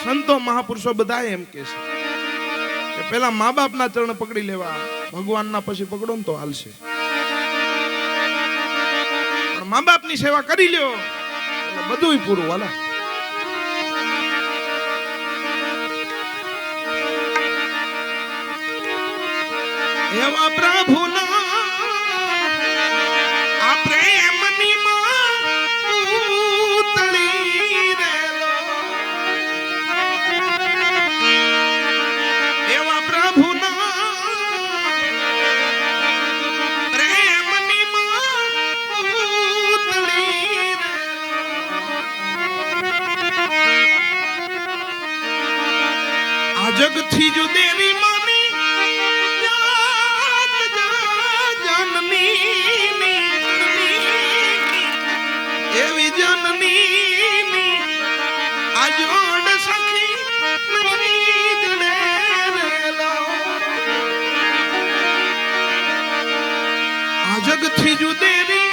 સંતો મહાપુરુષો બધા એમ કે છે કે પેલા મા બાપના ચરણ પકડી લેવા, ભગવાનના પછી પકડો ને તો હાલશે. પણ મા બાપની સેવા કરી લ્યો એટલે બધું પૂરું. હાલા એવા પ્રભુના આ પ્રેમની પૂતળી રેલો, એવા પ્રભુના પ્રેમની પૂતળી રેલો, આ જગથી જુદેરી એવી જનની આ જોડ સખી આ જગથી જુદેરી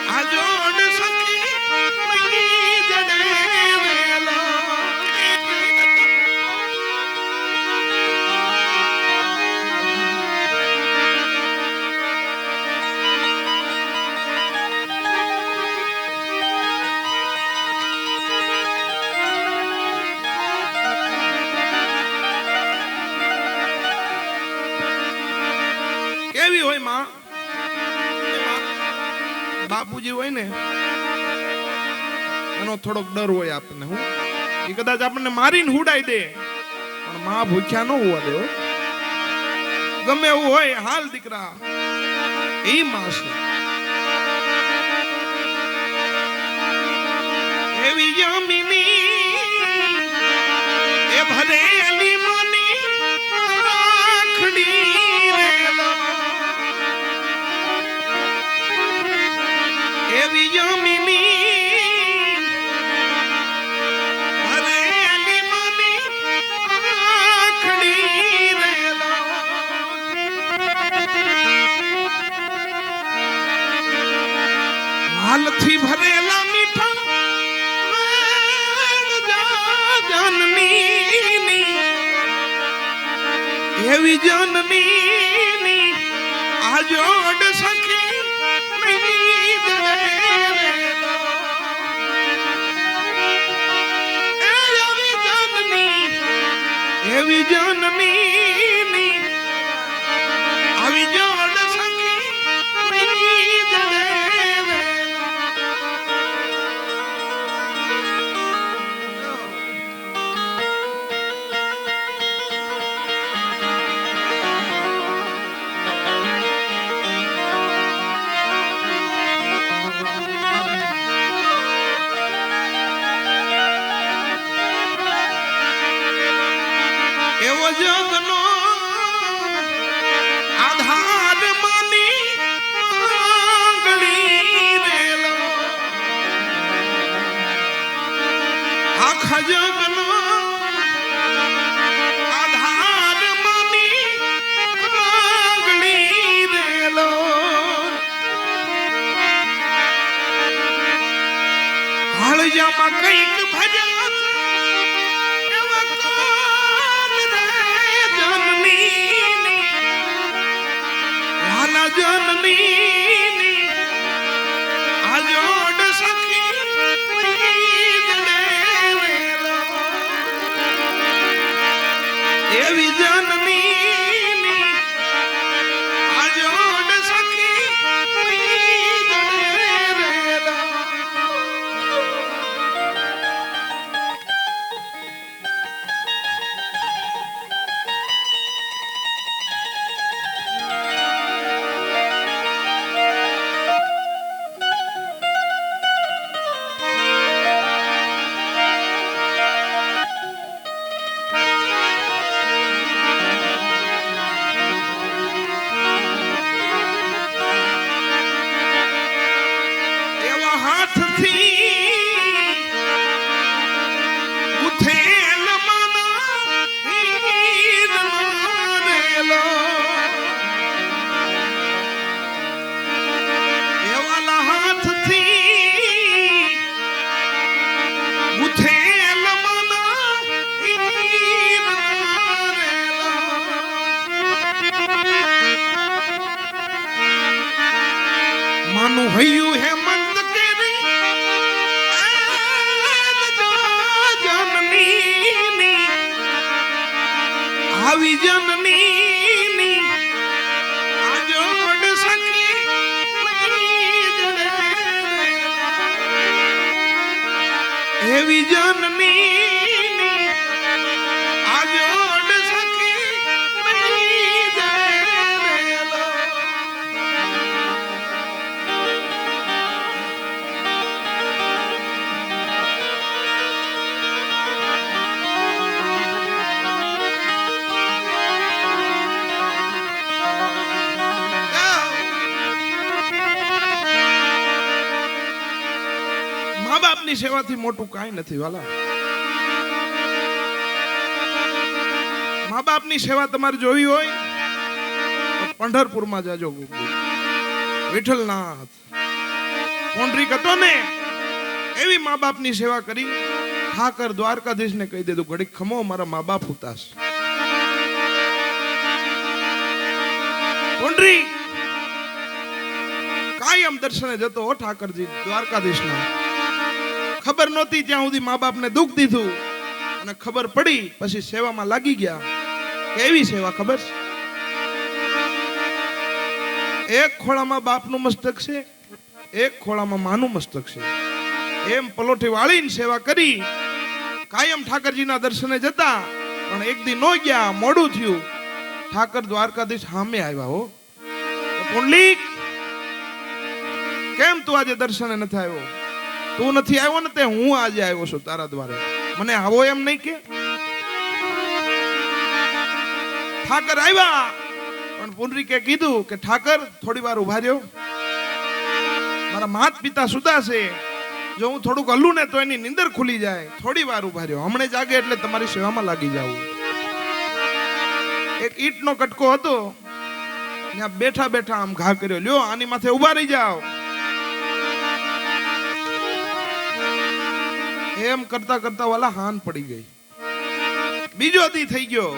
આ જોડ સખી કેવી હોય માં? બાપુજી હોય ને એનો થોડોક ડર હોય આપણને. હું એ કદાચ આપણને મારીને હુડાઈ દે, પણ માં ભૂખ્યા ન હોવા દે. ગમે એવું હોય હાલ દીકરા, એ માં છે. એવી જમીની એ ભરેલી મની રાખડી એવી જમીની ભરેલી મની રાખડી રેલો, હાલથી ભરેલા મીઠા જનની એવી જનની આ જોડ સખી એવી જનની આવી જોડ સખી એવો જગનો આધાર માની આંગળી રેલો, આખા જગનો આધાર માની આંગળી રેલો, હાળજામાં કઈક ભજન જનની આ જોડ સખી એવી જનની આ જોડ સખી માનું હૈયું હેમંત કેરી જનની આવી જનની આજોડ સખી એવી જનની આજોડ સખી મા બાપની સેવાથી મોટું કાંઈ નથી વાલા. મા બાપની સેવા તમારે જોવી હોય તો પંઢરપુરમાં જાજો. વિઠ્ઠલનાથ પોંડરીક હતો ને એવી મા બાપની સેવા કરી. ઠાકર દ્વારકાધીશને કહી દીધું ઘડીક ખમો મારા મા બાપ ઉતાસ. પોંડરીક કાયમ દર્શને જતો હો ઠાકરજી દ્વારકાધીશના. ખબર નહોતી ત્યાં સુધી મા બાપને દુઃખ દીધું અને ખબર પડી પછી સેવામાં લાગી ગયા. કેવી સેવા ખબર છે? એક ખોળામાં બાપનું મસ્તક છે, એક ખોળામાં માનું મસ્તક છે. એમ પલોઠી વાળીને સેવા કરી. કાયમ ઠાકરજીના દર્શને જતા પણ એક દી નો ગયા, મોડું થયું. ઠાકર દ્વારકાધીશ સામે આવ્યા હો. પુંડલીક કેમ તું આજે દર્શને નથી આવ્યો? તું નથી આવ્યો ને તે હું આજે આવ્યો છું તારા દ્વારે. મને આવો એમ નહીં કે? ઠાકર આવ્યા પણ પુંડરીકે કીધું કે ઠાકર થોડી વાર ઉભા રહ્યો. મારા માત પિતા સુતા છે, જો હું થોડુંક હલું ને તો એની નીંદર ખુલી જાય. થોડી વાર ઉભા રહ્યો, હમણે જાગે એટલે તમારી સેવામાં લાગી જાવ. એક ઈંટનો કટકો હતો, ત્યાં બેઠા બેઠા આમ ઘા કર્યો. લ્યો આની માથે ઉભા રહી જાઓ. એમ કરતા કરતા વાલા હાન પડી ગઈ. બીજો દી થઈ ગયો.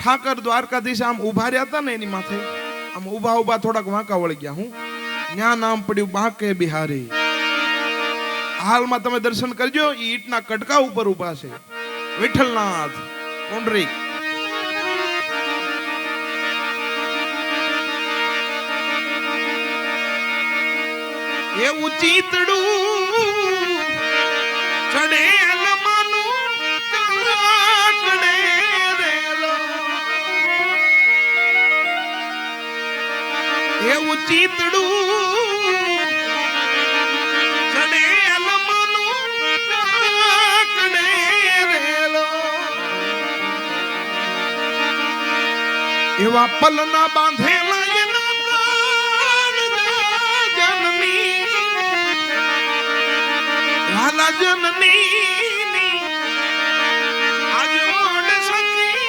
ઠાકર દ્વારકાધીશ આમ ઉભા રહ્યા હતા ને એની માથે આમ ઉભા ઉભા થોડાક વાંકા વળી ગયા. હું ન્યા નામ પડ્યું બાંકે બિહારી. હાલમાં તમે દર્શન કરજો, ઈંટના કટકા ઉપર ઉભા છે વિઠ્ઠલનાથ પુંડરીક. એવું ચીતડું ચડેલ માનું ચાકડે રેલો. એવું ચીતડું ચડેલ માનું ચાકડે રેલો. એવા પલના બાંધેલા જનની આજોડ સખી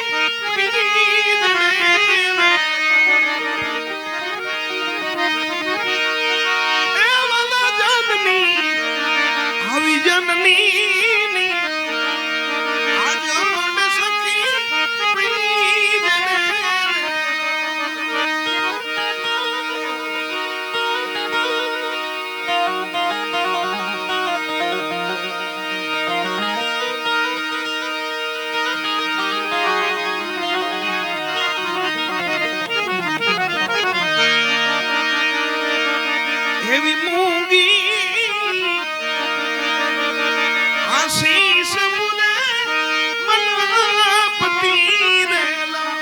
આવી જનની આજોડ સખી એવી મૂંગી આશીષ મુને મનપતિ રેલા.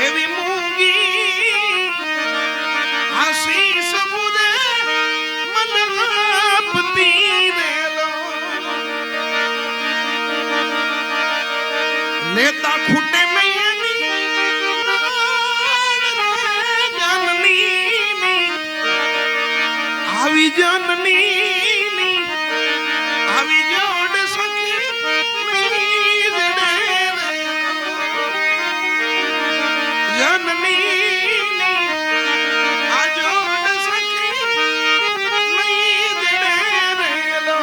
એવી મૂંગી આશીષ મુને મનપતિ રેલા. લેતા ખૂટે નહીં આવી જનની આવી જોડ સખી જનની આ જોડ સખી રેલો.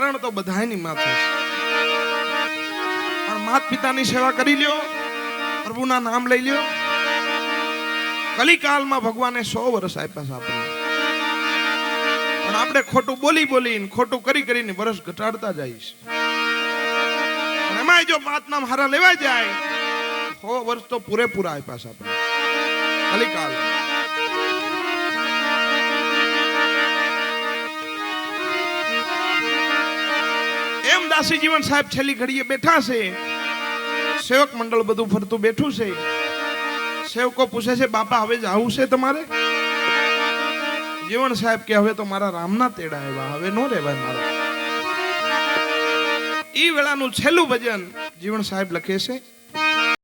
મરણ તો બધાયની માથે છે, પણ માત પિતાની સેવા કરી લ્યો, પ્રભુના નામ લઈ લ્યો. કલિકાલમાં ભગવાને 100 વર્ષ આપ્યા છે આપણને, પણ આપણે ખોટું બોલી બોલીને ખોટું કરી કરીને વર્ષ ઘટાડતા જઈશ. એમાં જો પાંચ નામ હારા લેવા જાય 100 વર્ષ તો પૂરેપૂરા આપ્યા છે આપણે કલિકાલ. એમ દાસી જીવન સાહેબ છેલ્લી ઘડીએ બેઠા છે, સેવક મંડળ બધું ફરતું બેઠું છે. સેવકો પૂછે છે બાપા હવે જાવું છે તમારે? જીવન સાહેબ કે હવે તો મારા રામના તેડા આવ્યા, હવે નો રહેવાય મારા. ઈ વેળાનું છેલ્લું ભજન જીવન સાહેબ લખે છે.